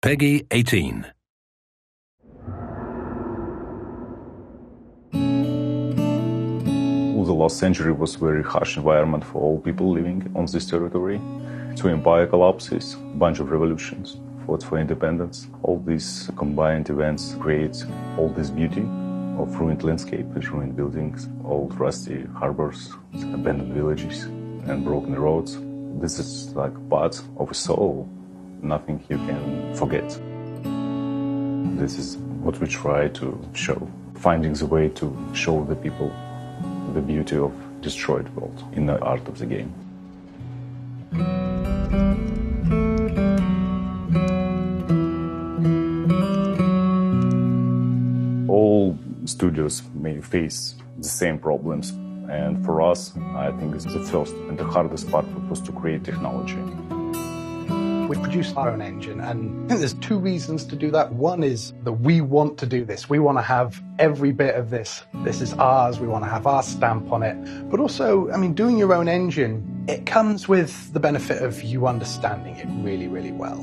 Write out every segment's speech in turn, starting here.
Peggy 18. The last century was a very harsh environment for all people living on this territory. Two empire collapses, a bunch of revolutions, fought for independence. All these combined events create all this beauty of ruined landscape, ruined buildings, old rusty harbors, abandoned villages, and broken roads. This is like part of a soul, nothing you can forget. This is what we try to show, finding the way to show the people the beauty of destroyed world in the art of the game. All studios may face the same problems, and for us, I think it's the first and the hardest part was to create technology. We produced our own engine, and I think there's two reasons to do that. One is that we want to do this. We want to have every bit of this. This is ours. We want to have our stamp on it. But also, I mean, doing your own engine, it comes with the benefit of you understanding it really, really well.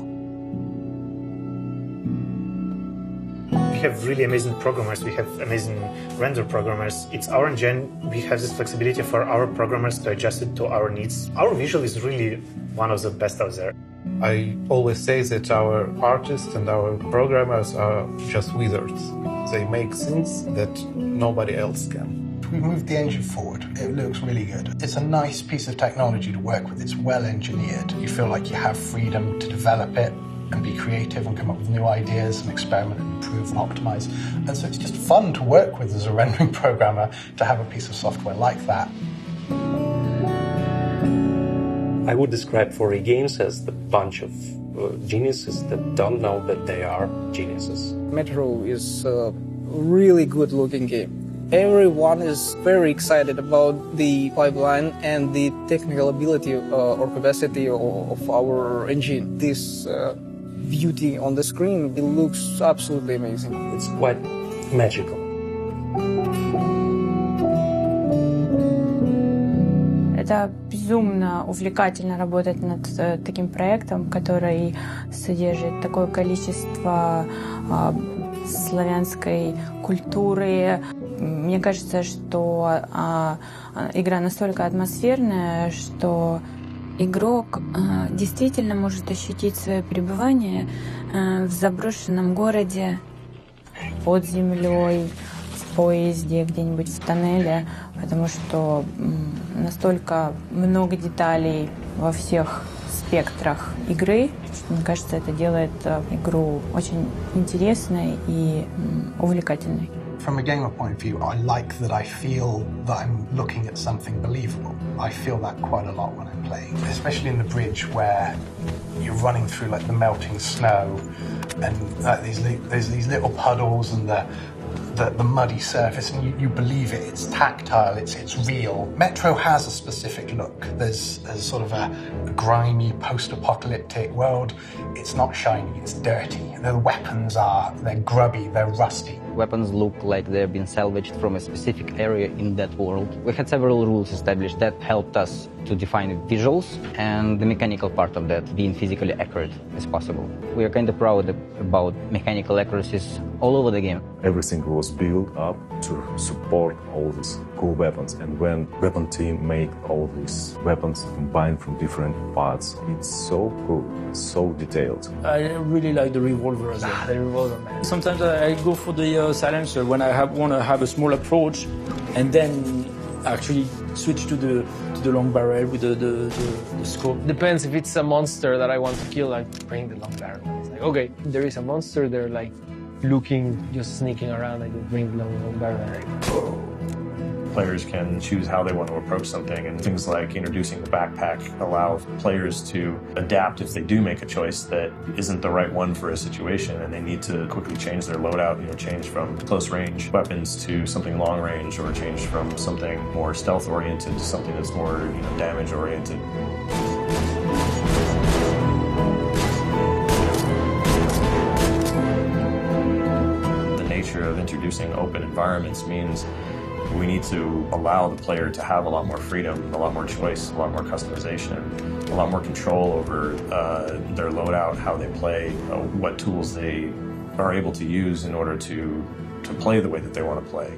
We have really amazing programmers. We have amazing render programmers. It's our engine. We have this flexibility for our programmers to adjust it to our needs. Our visual is really one of the best out there. I always say that our artists and our programmers are just wizards. They make things that nobody else can. We've moved the engine forward. It looks really good. It's a nice piece of technology to work with. It's well engineered. You feel like you have freedom to develop it and be creative and come up with new ideas and experiment and improve and optimize. And so it's just fun to work with as a rendering programmer to have a piece of software like that. I would describe 4A games as the bunch of geniuses that don't know that they are geniuses. Metro is a really good-looking game. Everyone is very excited about the pipeline and the technical ability or capacity of our engine. This beauty on the screen, it looks absolutely amazing. It's quite magical. Это безумно увлекательно работать над таким проектом, который содержит такое количество славянской культуры. Мне кажется, что игра настолько атмосферная, что игрок действительно может ощутить свое пребывание в заброшенном городе, под землей, в поезде, где-нибудь в тоннеле, потому что настолько много деталей во всех спектрах игры, что, мне кажется, это делает игру очень интересной и увлекательной. From a gamer point of view, I like that I feel that I'm looking at something believable. I feel that quite a lot when I'm playing, especially in the bridge where you're running through like the melting snow and there's these little puddles and the muddy surface, and you believe it. It's tactile. It's real. Metro has a specific look. There's sort of a grimy post-apocalyptic world. It's not shiny. It's dirty. The weapons they're grubby. They're rusty. Weapons look like they've been salvaged from a specific area in that world. We had several rules established that helped us to define the visuals and the mechanical part of that, being physically accurate as possible. We are kind of proud about mechanical accuracies all over the game. Everything was built up to support all these cool weapons, and when weapon team make all these weapons combined from different parts, it's so cool, so detailed. I really like the revolver as well. The revolver, man. Sometimes I go for the silencer when I want to have a small approach, and then actually switch to the long barrel with the scope. Depends if it's a monster that I want to kill, I bring the long barrel. It's like, okay, there is a monster, they're like looking, just sneaking around, I just bring the long barrel. Players can choose how they want to approach something, and things like introducing the backpack allow players to adapt if they do make a choice that isn't the right one for a situation and they need to quickly change their loadout, change from close range weapons to something long range, or change from something more stealth oriented to something that's more damage oriented. The nature of introducing open environments means we need to allow the player to have a lot more freedom, a lot more choice, a lot more customization. a lot more control over their loadout, how they play, what tools they are able to use in order to play the way that they want to play.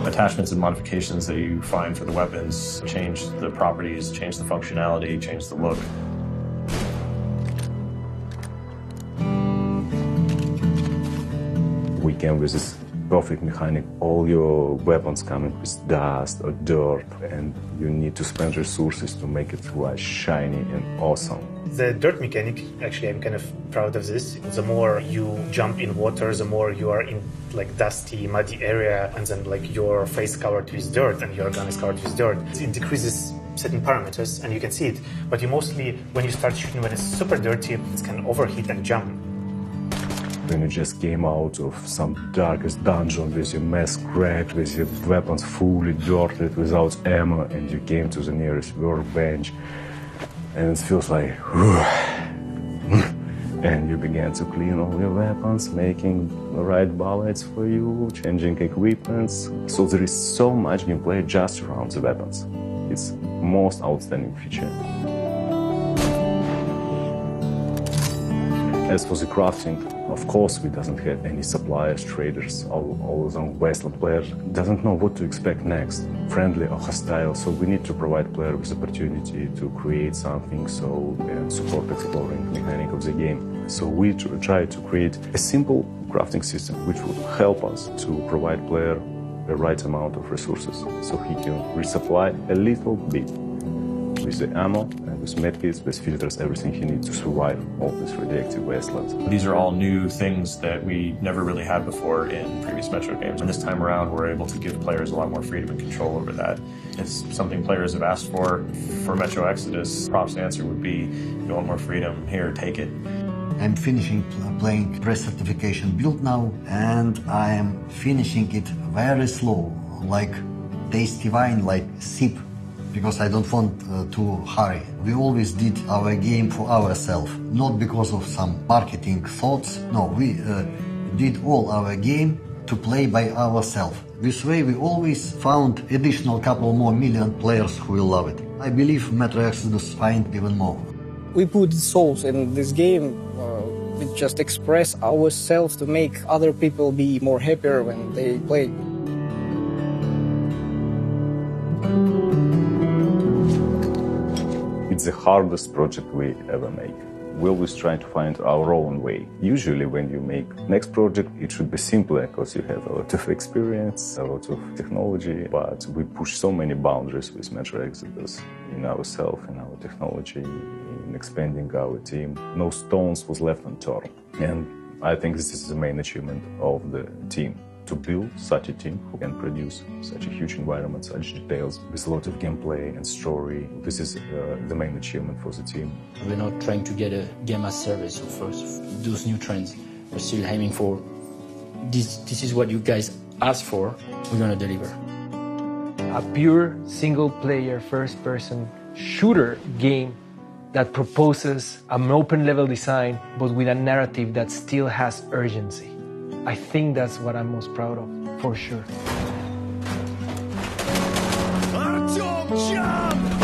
Attachments and modifications that you find for the weapons change the properties, change the functionality, change the look. We came with this perfect mechanic. All your weapons coming with dust or dirt, and you need to spend resources to make it like shiny and awesome. The dirt mechanic, actually, I'm kind of proud of this. The more you jump in water, the more you are in like dusty, muddy area, and then like your face covered with dirt and your gun is covered with dirt. It decreases certain parameters, and you can see it. But you mostly, when you start shooting when it's super dirty, it can overheat and jump. When you just came out of some darkest dungeon with your mask cracked, with your weapons fully dirted, without ammo, and you came to the nearest workbench, and it feels like, and you began to clean all your weapons, making the right bullets for you, changing equipments. So there is so much gameplay just around the weapons. It's the most outstanding feature. As for the crafting, of course, we doesn't have any suppliers, traders, all the Westland players doesn't know what to expect next, friendly or hostile, so we need to provide player with opportunity to create something and support exploring mechanic of the game. So we try to create a simple crafting system which will help us to provide player the right amount of resources, so he can resupply a little bit with the ammo, with medkits, with filters, everything he needs to survive all this radioactive wasteland. These are all new things that we never really had before in previous Metro games. And this time around, we're able to give players a lot more freedom and control over that. It's something players have asked for. For Metro Exodus, Prop's answer would be, you want more freedom? Here, take it. I'm finishing playing press certification build now, and I am finishing it very slow, like tasty wine, like sip, because I don't want to hurry. We always did our game for ourselves, not because of some marketing thoughts. No, we did all our game to play by ourselves. This way we always found additional couple more million players who will love it. I believe Metro Exodus find even more. We put souls in this game. We just express ourselves to make other people be more happier when they play. It's the hardest project we ever make. We always try to find our own way. Usually when you make next project, it should be simpler because you have a lot of experience, a lot of technology, but we push so many boundaries with Metro Exodus in ourselves, in our technology, in expanding our team. No stones was left unturned. And I think this is the main achievement of the team. To build such a team who can produce such a huge environment, such details, with a lot of gameplay and story. This is the main achievement for the team. We're not trying to get a game as service or for those new trends. We're still aiming for this is what you guys asked for, we're going to deliver. A pure single-player, first-person shooter game that proposes an open-level design, but with a narrative that still has urgency. I think that's what I'm most proud of, for sure. Jump!